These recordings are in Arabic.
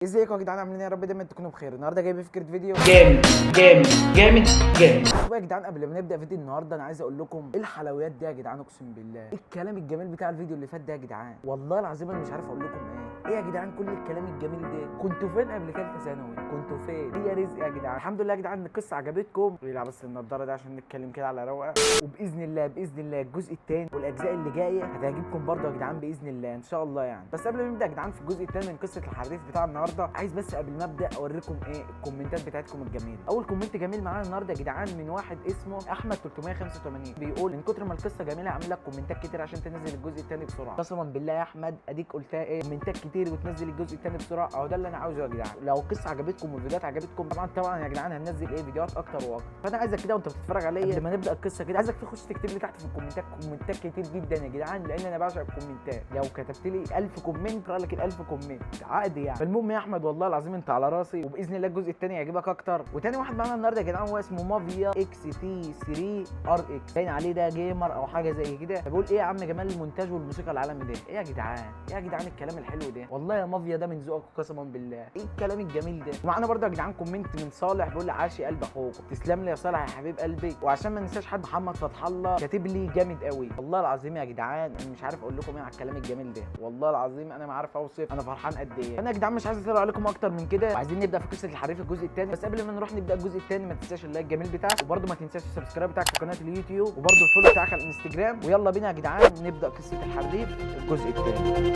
ازيكم يا جدعان؟ عاملين ايه؟ يا رب دايما تكونوا بخير. النهارده جايب فكره فيديو جامد جامد جامد جامد. طب يا جدعان، قبل ما نبدا فيديو النهارده انا عايز اقول لكم ايه الحلويات دي يا جدعان. اقسم بالله ايه الكلام الجميل بتاع الفيديو اللي فات ده يا جدعان. والله العظيم انا مش عارف اقول لكم ايه يا جدعان. كل الكلام الجميل ده كنتوا فين قبل ثالثه ثانوي؟ كنتوا فين؟ هي رزق يا جدعان. الحمد لله يا جدعان ان القصه عجبتكم. يلعب بس النضاره ده عشان نتكلم كده على روقه. وباذن الله باذن الله الجزء الثاني والاجزاء اللي جايه هتعجبكم برضه يا جدعان باذن الله ان شاء الله يعني. بس قبل ما نبدا يا جدعان في الجزء الثاني من قصه الحريف بتاع النهارده، عايز بس قبل ما ابدا اوريكم ايه الكومنتات بتاعتكم الجميله. اول كومنت جميل معانا النهارده يا جدعان من واحد اسمه احمد 385 بيقول من كتر ما القصه جميله هعمل لك كومنتات كتير عشان تنزل الجزء الثاني بسرعه. قسما بالله يا احمد اديك قلتها ايه، كومنتات كتير وتنزل الجزء الثاني بسرعه. اهو ده اللي انا عاوزه يا جدعان. لو القصه عجبتكم والفيديوهات عجبتكم طبعا يا جدعان هننزل ايه فيديوهات اكتر واكتر. فانا عايزك كده وانت بتتفرج عليا قبل ما نبدا القصه كده عايزك تخش تكتب لي تحت في الكومنتات كومنتات كتير جدا يا جدعان، لان انا بعشق الكومنتات. لو كتبت لي 1000 كومنت اقرا لك ال 1000 كومنت عادي يعني. فالمهم يا احمد والله العظيم انت على راسي، وباذن الله الجزء الثاني يعجبك اكتر. وتاني واحد معانا النهارده يا جدعان هو اسمه مافيا اكس تي 3 ار اكس، باين عليه ده جيمر او حاجه زي كده. بقول ايه يا عم جمال المونتاج والموسيقى العالمي ده؟ ايه يا جدعان؟ ايه يا جدعان الكلام الحلو ده؟ والله يا مافيا ده من ذوقك قسما بالله. ايه الكلام الجميل ده؟ ومعانا برضه يا جدعان كومنت من صالح بيقول لي عاشي قلب اخوك. تسلم لي يا صالح يا حبيب قلبي. وعشان ما ننساش حد، محمد فتح الله كاتب لي جامد قوي. والله العظيم يا جدعان انا مش عارف اقول لكم ايه على الكلام الجميل ده. والله العظيم انا ما عارف اوصف انا فرحان قد ايه. انا يا جدعان مش عايز اطلع عليكم اكتر من كده، وعايزين نبدا في قصه الحريف الجزء الثاني. بس قبل ما نروح نبدا الجزء الثاني ما تنساش اللايك الجميل بتاعك، وبرده ما تنساش السبسكرايب بتاعك في قناه اليوتيوب، وبرده الفولو بتاعك على الانستجرام. ويلا بينا يا جدعان نبدا قصه الحريف الجزء الثاني.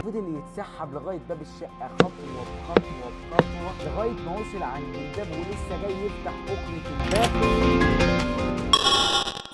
فضل يتسحب لغايه باب الشقه خطوه بخطوه بخطوه لغايه ما وصل عند الباب ولسه جاي يفتح اكرة الباب.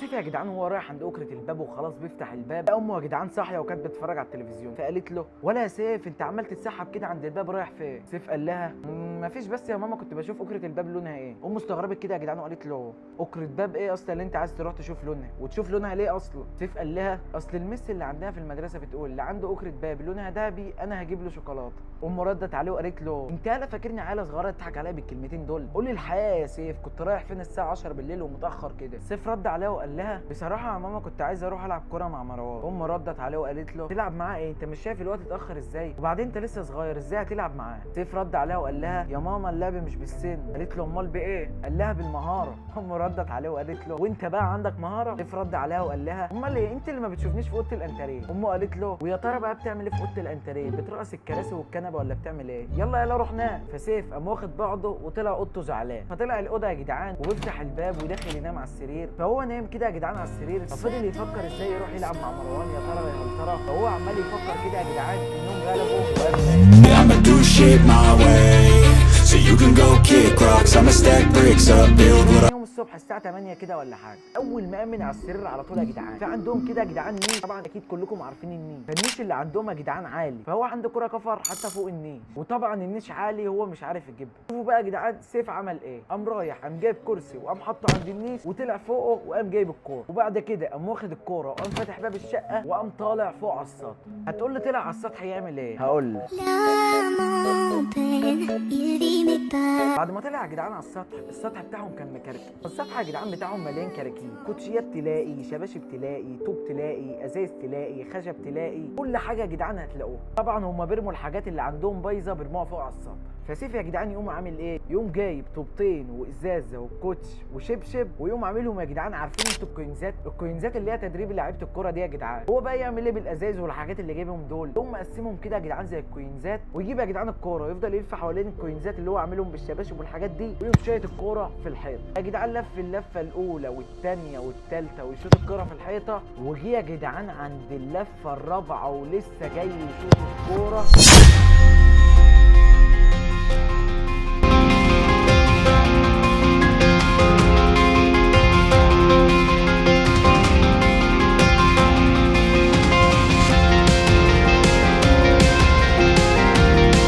سيف يا جدعان هو رايح عند اكرة الباب وخلاص بيفتح الباب، امه يا جدعان صاحيه وكانت بتتفرج على التلفزيون، فقالت له ولا يا سيف انت عمال تتسحب كده عند الباب رايح فين؟ سيف قال لها مفيش بس يا ماما كنت بشوف اكرة الباب لونها ايه. امه استغربت كده يا جدعان وقالت له اكرة باب ايه اصلا اللي انت عايز تروح تشوف لونها وتشوف لونها ليه اصلا؟ سيف قال لها اصل المس اللي عندنا في المدرسه بتقول اللي عنده اكرة باب لونها ذهبي انا هجيب له شوكولاته. امه ردت عليه وقالت له انت هلا فاكرني عيله صغيره تضحك عليا بالكلمتين دول؟ قول لي الحقيقه يا سيف كنت رايح فين الساعه 10 بالليل ومتاخر كده؟ سيف رد عليها وقال لها بصراحه يا ماما كنت عايز اروح العب كوره مع مروان. امه ردت عليه وقالت له تلعب معاه ايه؟ انت مش شايف الوقت اتاخر ازاي؟ وبعدين انت لسه صغير ازاي هتلعب معاه؟ سيف رد عليها وقال لها يا ماما اللعب مش بالسن. قالت له امال بايه؟ قال لها بالمهاره. امه ردت عليه وقالت له وانت بقى عندك مهاره؟ سيف رد عليها وقال لها امال ايه انت اللي ما بتشوفنيش في اوضه الانتريه. امه قالت له ويا ترى بقى بتعمل ايه في اوضه الانتريه؟ بترقص الكراسي والكنبه ولا بتعمل ايه؟ يلا روح نام. فسيف قام واخد بعضه وطلع اوضته زعلان. فطلع الاوضه يا جدعان وبيفتح الباب وداخل ينام على السرير. فهو نايم كده يا جدعان على السرير، ففضل يفكر ازاي يروح يلعب مع مروان يا ترى يا هل ترى. فهو عمال يفكر كده يا جدعان انهم غلبوا I'ma do shit my way, so you can go kick rocks. I'ma stack bricks up, build what I يوم الصبح الساعه 8 كده ولا حاجه. اول ما قام من على السرير على طول يا جدعان فعندهم كده يا جدعان نيش. طبعا اكيد كلكم عارفين النيش. فالنيش اللي عندهم يا جدعان عالي، فهو عنده كره كفر حتى فوق النيش، وطبعا النيش عالي هو مش عارف يجيبها. شوفوا بقى يا جدعان سيف عمل ايه. قام رايح قام جايب كرسي وقام حاطه عند النيش وطلع فوقه وقام جايب الكوره، وبعد كده قام واخد الكوره وقام فاتح باب الشقه وقام طالع فوق على السطح. هتقول لي طلع على السطح يعمل ايه؟ هقول لك. بعد ما طلع يا جدعان على السطح بتاعهم كان مكركب. السطح يا جدعان بتاعهم مليان كراكيب، كوتشيات تلاقي، شباشب تلاقي، طوب تلاقي، ازاز تلاقي، خشب تلاقي، كل حاجه يا جدعان هتلاقوها. طبعا هم بيرموا الحاجات اللي عندهم بايظه بيرموها فوق على السطح. فسيف يا جدعان يقوم عامل ايه؟ يقوم جايب طوبتين وازازه وكوتش وشبشب ويقوم عاملهم يا جدعان. عارفين انتوا الكوينزات اللي هي تدريب لعيبه الكوره دي يا جدعان؟ هو بقى يعمل ايه بالازاز والحاجات اللي جايبهم دول؟ يقوم مقسمهم كده يا جدعان زي الكوينزات، ويجيب يا جدعان الكوره ويفضل يلف حوالين الكوينزات اللي هو عاملهم بالشباشب والحاجات دي، ويقوم شايط الكوره في الحيط يا جدعان. لف اللفه الاولى والثانيه والثالثه ويشوط الكوره في الحيطه، وجي يا جدعان عند اللفه الرابعه ولسه جاي يشوط الكوره